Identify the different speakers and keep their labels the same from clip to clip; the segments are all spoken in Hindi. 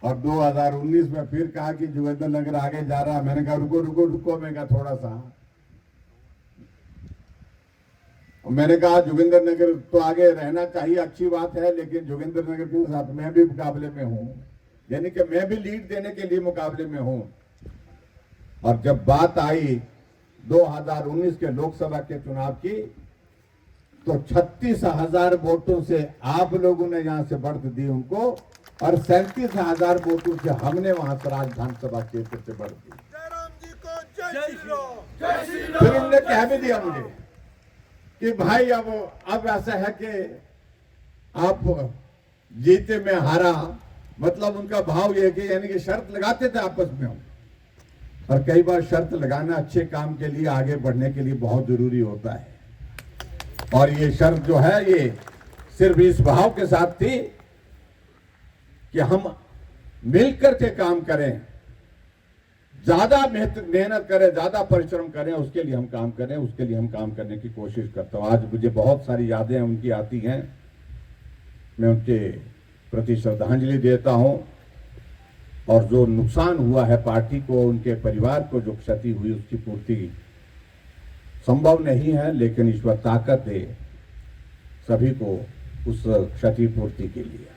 Speaker 1: और 2019 में फिर कहा कि जोगिंदर नगर आगे जा रहा है। मैंने कहा रुको रुको रुको, मैं कहा थोड़ा सा। और मैंने कहा जोगिंदर नगर तो आगे रहना चाहिए, अच्छी बात है, लेकिन जोगिंदर नगर के साथ मैं भी मुकाबले में हूं, यानी कि मैं भी लीड देने के लिए मुकाबले में हूं। और जब बात आई 2019 के लोकसभा के चुनाव की, तो 36,000 वोटों से आप लोगों ने यहां से बढ़त दी उनको, और 37,000 वोटों से हमने वहां सराज विधानसभा क्षेत्र से बढ़त दी। फिर उन्होंने कह भी दिया मुझे कि भाई अब ऐसा है कि आप जीते में हारा, मतलब उनका भाव यह कि यानी कि शर्त लगाते थे आपस में हम। और कई बार शर्त लगाना अच्छे काम के लिए, आगे बढ़ने के लिए बहुत जरूरी होता है। और ये शर्त जो है ये सिर्फ इस भाव के साथ थी कि हम मिलकर के काम करें, ज्यादा मेहनत करें, ज्यादा परिश्रम करें, उसके लिए हम काम करें, उसके लिए हम काम करने की कोशिश करता हूं। आज मुझे बहुत सारी यादें उनकी आती हैं, मैं उनके प्रति श्रद्धांजलि देता हूं। और जो नुकसान हुआ है पार्टी को, उनके परिवार को जो क्षति हुई, उसकी पूर्ति संभव नहीं है, लेकिन ईश्वर ताकत दे सभी को उस क्षतिपूर्ति के लिए।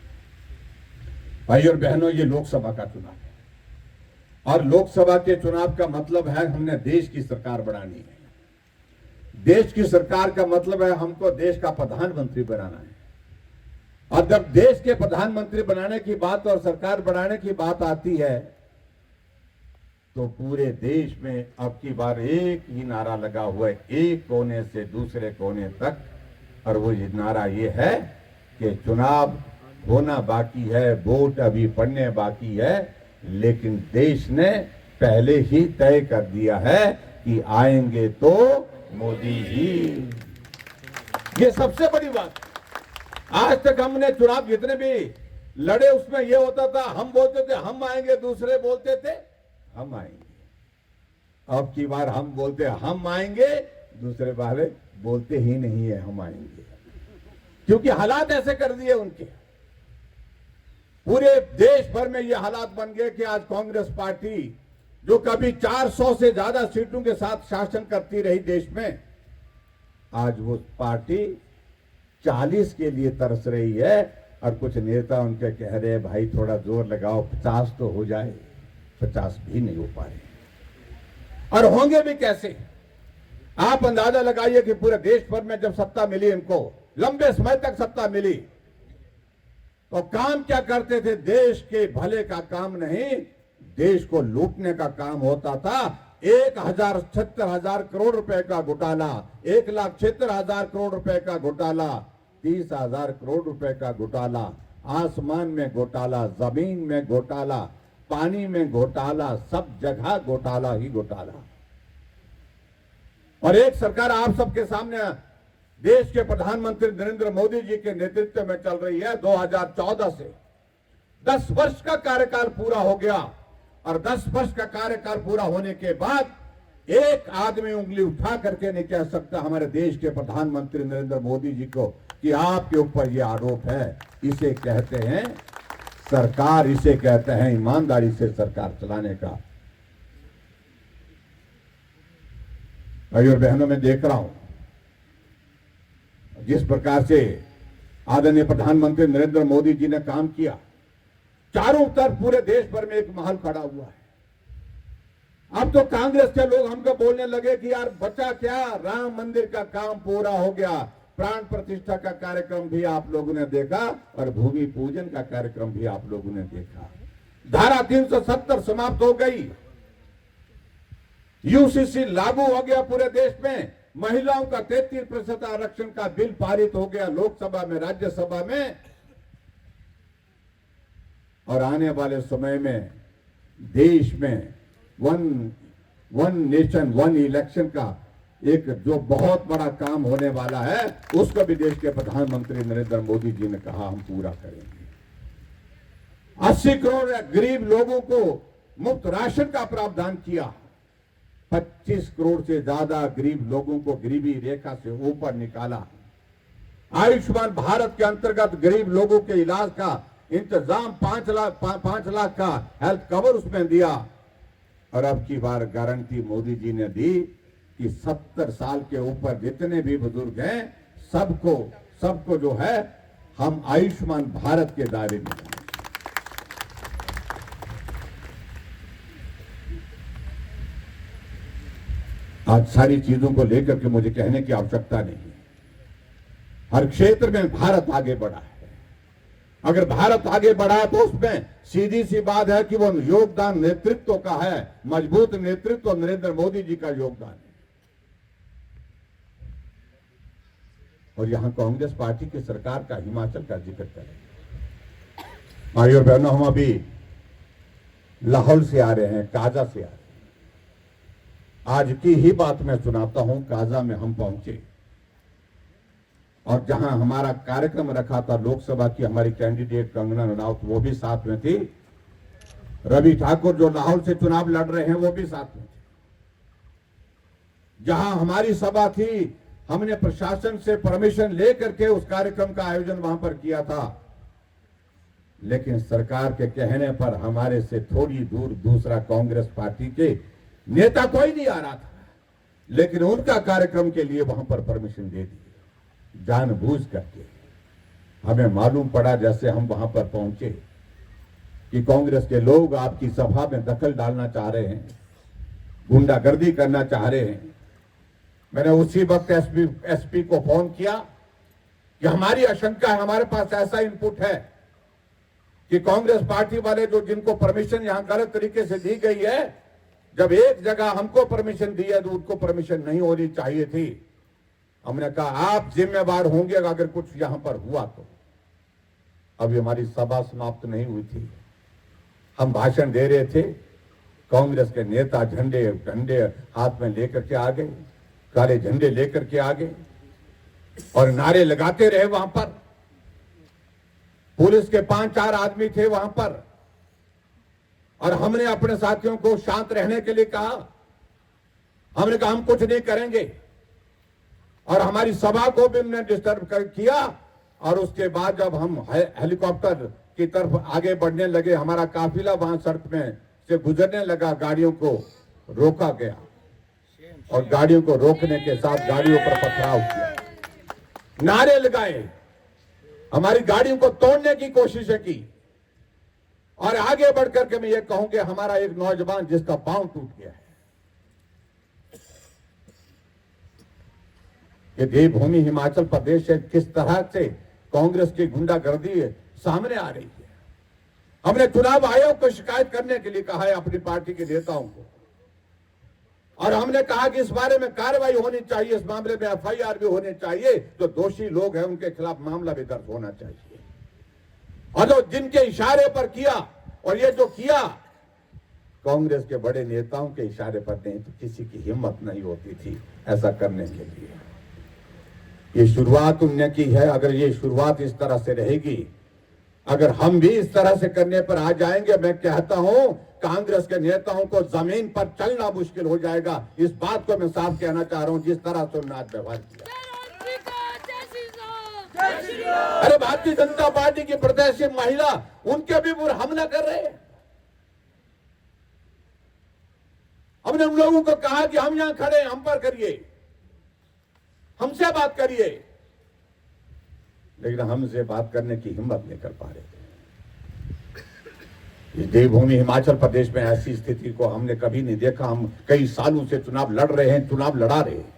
Speaker 1: भाई और बहनों, ये लोकसभा का चुनाव है, और लोकसभा के चुनाव का मतलब है हमने देश की सरकार बनानी है। देश की सरकार का मतलब है हमको देश का प्रधानमंत्री बनाना है। और जब देश के प्रधानमंत्री बनाने की बात और सरकार बनाने की बात आती है, तो पूरे देश में अब की बार एक ही नारा लगा हुआ है, एक कोने से दूसरे कोने तक, और वो नारा ये है कि चुनाव होना बाकी है, वोट अभी पड़ने बाकी है, लेकिन देश ने पहले ही तय कर दिया है कि आएंगे तो मोदी जी। ये सबसे बड़ी बात। आज तक हमने चुनाव जितने भी लड़े उसमें यह होता था, हम बोलते थे हम आएंगे, दूसरे बोलते थे हम आएंगे। अब की बार हम बोलते हम आएंगे, दूसरे वाले बोलते ही नहीं है हम आएंगे, क्योंकि हालात ऐसे कर दिए उनके। पूरे देश भर में ये हालात बन गए कि आज कांग्रेस पार्टी, जो कभी 400 से ज्यादा सीटों के साथ शासन करती रही देश में, आज वो पार्टी 40 के लिए तरस रही है। और कुछ नेता उनके कह रहे हैं भाई थोड़ा जोर लगाओ, 50 तो हो जाए, 50 भी नहीं हो पा रहे। और होंगे भी कैसे? आप अंदाजा लगाइए कि पूरे देश भर में जब सत्ता मिली इनको, लंबे समय तक सत्ता मिली, तो काम क्या करते थे? देश के भले का काम नहीं, देश को लूटने का काम होता था। 1,76,000 करोड़ रुपए का घोटाला, 1,76,000 करोड़ रुपए का घोटाला, 30,000 करोड़ रुपए का घोटाला, आसमान में घोटाला, जमीन में घोटाला, पानी में घोटाला, सब जगह घोटाला ही घोटाला। और एक सरकार आप सबके सामने देश के प्रधानमंत्री नरेंद्र मोदी जी के नेतृत्व में चल रही है। 2014 से 10 वर्ष का कार्यकाल पूरा हो गया, और 10 वर्ष का कार्यकाल पूरा होने के बाद एक आदमी उंगली उठा करके नहीं कह सकता हमारे देश के प्रधानमंत्री नरेंद्र मोदी जी को कि आपके ऊपर यह आरोप है। इसे कहते हैं सरकार, इसे कहते हैं ईमानदारी से सरकार चलाने का। भाई और बहनों, मैं देख रहा हूं जिस प्रकार से आदरणीय प्रधानमंत्री नरेंद्र मोदी जी ने काम किया, चारों तरफ पूरे देश भर में एक माहौल खड़ा हुआ है। अब तो कांग्रेस के लोग हमको बोलने लगे कि यार बचा क्या, राम मंदिर का काम पूरा हो गया, प्राण प्रतिष्ठा का कार्यक्रम भी आप लोगों ने देखा, और भूमि पूजन का कार्यक्रम भी आप लोगों ने देखा। धारा 370 समाप्त हो गई, यूसीसी लागू हो गया पूरे देश में, महिलाओं का 33% आरक्षण का बिल पारित हो गया लोकसभा में, राज्यसभा में। और आने वाले समय में देश में वन नेशन वन इलेक्शन का एक जो बहुत बड़ा काम होने वाला है, उसको भी देश के प्रधानमंत्री नरेंद्र मोदी जी ने कहा हम पूरा करेंगे। 80 करोड़ गरीब लोगों को मुफ्त राशन का प्रावधान किया, 25 करोड़ से ज्यादा गरीब लोगों को गरीबी रेखा से ऊपर निकाला। आयुष्मान भारत के अंतर्गत गरीब लोगों के इलाज का इंतजाम 5 लाख का हेल्थ कवर उसमें दिया। और अब की बार गारंटी मोदी जी ने दी कि 70 साल के ऊपर जितने भी बुजुर्ग हैं सबको जो है हम आयुष्मान भारत के दायरे में। आज सारी चीजों को लेकर के मुझे कहने की आवश्यकता नहीं है। हर क्षेत्र में भारत आगे बढ़ा है। अगर भारत आगे बढ़ा तो उसमें सीधी सी बात है कि वो योगदान नेतृत्व का है। मजबूत नेतृत्व नरेंद्र मोदी जी का योगदान है। और यहां कांग्रेस पार्टी की सरकार का हिमाचल का जिक्र करें। भाइयों और बहनों, हम अभी लाहौल से आ रहे हैं, काजा से आ रहे हैं। आज की ही बात मैं सुनाता हूं। काजा में हम पहुंचे और जहां हमारा कार्यक्रम रखा था लोकसभा की, हमारी कैंडिडेट कंगना रनौत वो भी साथ में थी। रवि ठाकुर जो लाहौल से चुनाव लड़ रहे हैं वो भी साथ में थे। जहां हमारी सभा थी, हमने प्रशासन से परमिशन लेकर के उस कार्यक्रम का आयोजन वहां पर किया था। लेकिन सरकार के कहने पर हमारे से थोड़ी दूर दूसरा कांग्रेस पार्टी के नेता कोई नहीं आ रहा था, लेकिन उनका कार्यक्रम के लिए वहां पर परमिशन दे दी जानबूझ करके। हमें मालूम पड़ा जैसे हम वहां पर पहुंचे कि कांग्रेस के लोग आपकी सभा में दखल डालना चाह रहे हैं, गुंडागर्दी करना चाह रहे हैं। मैंने उसी वक्त एसपी को फोन किया कि हमारी आशंका है, हमारे पास ऐसा इनपुट है कि कांग्रेस पार्टी वाले जो जिनको परमिशन यहां गलत तरीके से दी गई है, जब एक जगह हमको परमिशन दी है तो उनको परमिशन नहीं होनी चाहिए थी। हमने कहा आप जिम्मेवार होंगे अगर कुछ यहां पर हुआ तो। अभी हमारी सभा समाप्त नहीं हुई थी, हम भाषण दे रहे थे। कांग्रेस के नेता झंडे हाथ में लेकर के आ गए, काले झंडे लेकर के आ गए और नारे लगाते रहे। वहां पर पुलिस के 5-4 आदमी थे वहां पर, और हमने अपने साथियों को शांत रहने के लिए कहा। हमने कहा हम कुछ नहीं करेंगे, और हमारी सभा को भी हमने डिस्टर्ब किया। और उसके बाद जब हम हेलीकॉप्टर की तरफ आगे बढ़ने लगे, हमारा काफिला वहां सड़क में से गुजरने लगा, गाड़ियों को रोका गया और गाड़ियों को रोकने के साथ गाड़ियों पर पथराव किया, नारे लगाए, हमारी गाड़ियों को तोड़ने की कोशिशें की। और आगे बढ़कर के मैं ये कहूंगा, हमारा एक नौजवान जिसका पांव टूट गया है। ये देवभूमि हिमाचल प्रदेश है, किस तरह से कांग्रेस की गुंडागर्दी सामने आ रही है। हमने चुनाव आयोग को शिकायत करने के लिए कहा है अपनी पार्टी के नेताओं को, और हमने कहा कि इस बारे में कार्रवाई होनी चाहिए, इस मामले में एफआईआर भी होनी चाहिए, जो दोषी लोग हैं उनके खिलाफ मामला भी दर्ज होना चाहिए। और जो जिनके इशारे पर किया, और ये जो किया कांग्रेस के बड़े नेताओं के इशारे पर नहीं, तो किसी की हिम्मत नहीं होती थी ऐसा करने के लिए। ये शुरुआत उन्होंने की है। अगर ये शुरुआत इस तरह से रहेगी, अगर हम भी इस तरह से करने पर आ जाएंगे, मैं कहता हूं कांग्रेस के नेताओं को जमीन पर चलना मुश्किल हो जाएगा। इस बात को मैं साफ कहना चाह रहा हूं, जिस तरह से उन्होंने आज व्यवहार किया। अरे भारतीय जनता पार्टी की प्रत्याशी महिला, उनके भी ऊपर हमला कर रहे हैं। हमने उन लोगों को कहा कि हम यहां खड़े हैं, हम पर करिए, हमसे बात करिए, लेकिन हमसे बात करने की हिम्मत नहीं कर पा रहे थे। इस देवभूमि हिमाचल प्रदेश में ऐसी स्थिति को हमने कभी नहीं देखा। हम कई सालों से चुनाव लड़ रहे हैं, चुनाव लड़ा रहे हैं,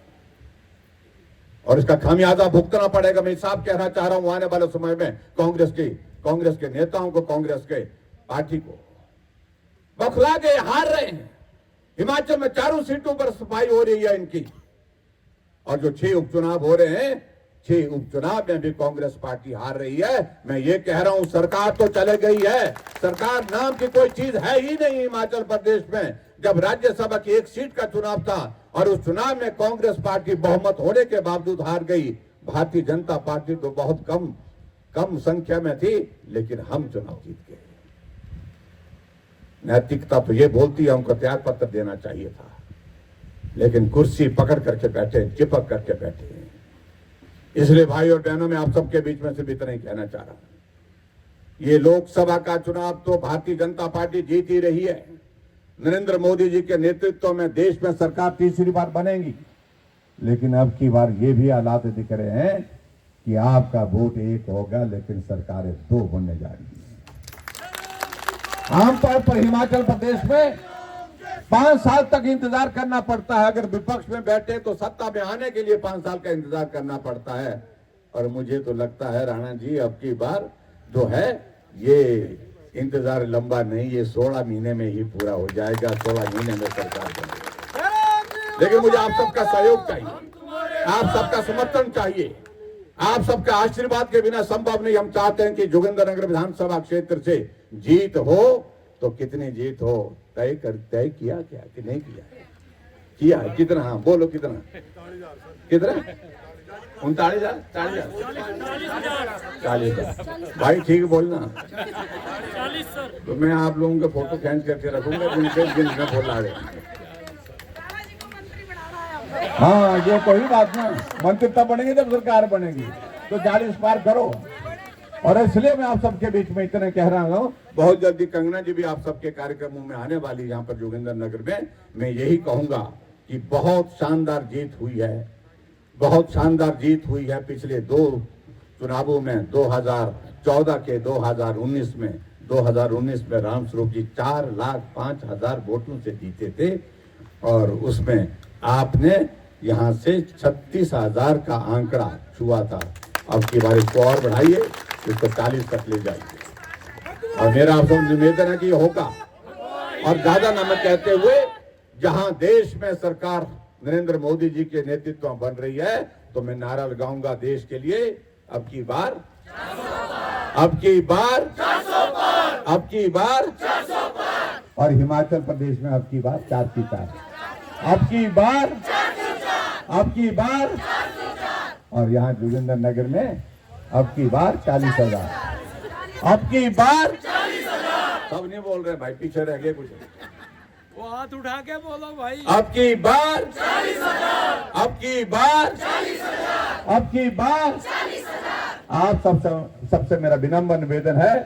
Speaker 1: और इसका खामियाजा भुगतना पड़ेगा। मैं साफ कहना चाह रहा हूं, आने वाले समय में कांग्रेस के नेताओं को, कांग्रेस के पार्टी को बौखला के हार रहे हैं। हिमाचल में 4 सीटों पर सफाई हो रही है इनकी, और जो 6 उपचुनाव हो रहे हैं, 6 उपचुनाव में भी कांग्रेस पार्टी हार रही है। मैं ये कह रहा हूं, सरकार तो चले गई है, सरकार नाम की कोई चीज है ही नहीं हिमाचल प्रदेश में। जब राज्यसभा की 1 सीट का चुनाव था और उस चुनाव में कांग्रेस पार्टी बहुमत होने के बावजूद हार गई। भारतीय जनता पार्टी तो बहुत कम संख्या में थी, लेकिन हम चुनाव जीत गए। नैतिकता तो ये बोलती है हमको त्याग पत्र देना चाहिए था, लेकिन कुर्सी पकड़ करके बैठे, चिपक करके बैठे हैं। इसलिए भाई और बहनों, मैं आप सबके बीच में सिर्फ इतना ही कहना चाह रहा हूं ये लोकसभा का चुनाव तो भारतीय जनता पार्टी जीत ही रही है। नरेंद्र मोदी जी के नेतृत्व में देश में सरकार तीसरी बार बनेगी, लेकिन अब की बार ये भी हालात दिख रहे हैं कि आपका वोट 1 होगा लेकिन सरकारें 2 होने जा रही है। आमतौर पर हिमाचल प्रदेश में 5 साल तक इंतजार करना पड़ता है। अगर विपक्ष में बैठे तो सत्ता में आने के लिए 5 साल का इंतजार करना पड़ता है। और मुझे तो लगता है राणा जी, अब की बार जो है ये इंतजार लंबा नहीं, ये 16 महीने में ही पूरा हो जाएगा। 16 महीने में सरकार बनेगी। लेकिन मुझे आप सबका सहयोग चाहिए, आप सबका समर्थन चाहिए, आप सबका आशीर्वाद के बिना संभव नहीं। हम चाहते हैं कि जोगिंद्रनगर विधानसभा क्षेत्र से जीत हो तो कितनी जीत हो तय किया क्या कि नहीं किया है? कितना? हाँ बोलो कितना? 39,000 40,000 भाई ठीक बोलना।
Speaker 2: 40 सर।
Speaker 1: तो मैं आप लोगों के फोटो खींच करके रखूंगा जिनके जिनमें बोला है। हाँ ये कोई बात ना, मंत्री तब बनेंगे जब सरकार बनेगी, तो 40 पार करो। और इसलिए मैं आप सबके बीच में इतना कह रहा हूँ, बहुत जल्दी कंगना जी भी आप सबके कार्यक्रमों में आने वाली यहाँ पर जोगिंद्रनगर में। मैं यही कहूंगा कि बहुत शानदार जीत हुई है, बहुत शानदार जीत हुई है। पिछले 2 चुनावों में 2014 के 2019 में 2019 में रामस्वरूप जी 4,05,000 वोटों से जीते थे और उसमें आपने यहाँ से 36,000 का आंकड़ा छुआ था। अब की बार इसको और बढ़ाइए, इसको 40 तक ले जाइए। और मेरा आपसे निवेदन है कि ये होगा। और ज्यादा ना मैं कहते हुए, जहां देश में सरकार नरेंद्र मोदी जी के नेतृत्व में बन रही है, तो मैं नारा लगाऊंगा देश के लिए, अब की बार 400 पार। और हिमाचल प्रदेश में अब की बार 4 की 4, अब की बार और यहाँ जोगिंद्रनगर में अब की बार 40,000, अब की बार 40,000। सब नहीं बोल रहे भाई, पीछे रह गए कुछ।
Speaker 2: वो हाथ उठा के बोलो भाई।
Speaker 1: अब की बार 40,000, अब की बार 40,000, अब की बार 40,000। आप सबसे मेरा विनम्र निवेदन है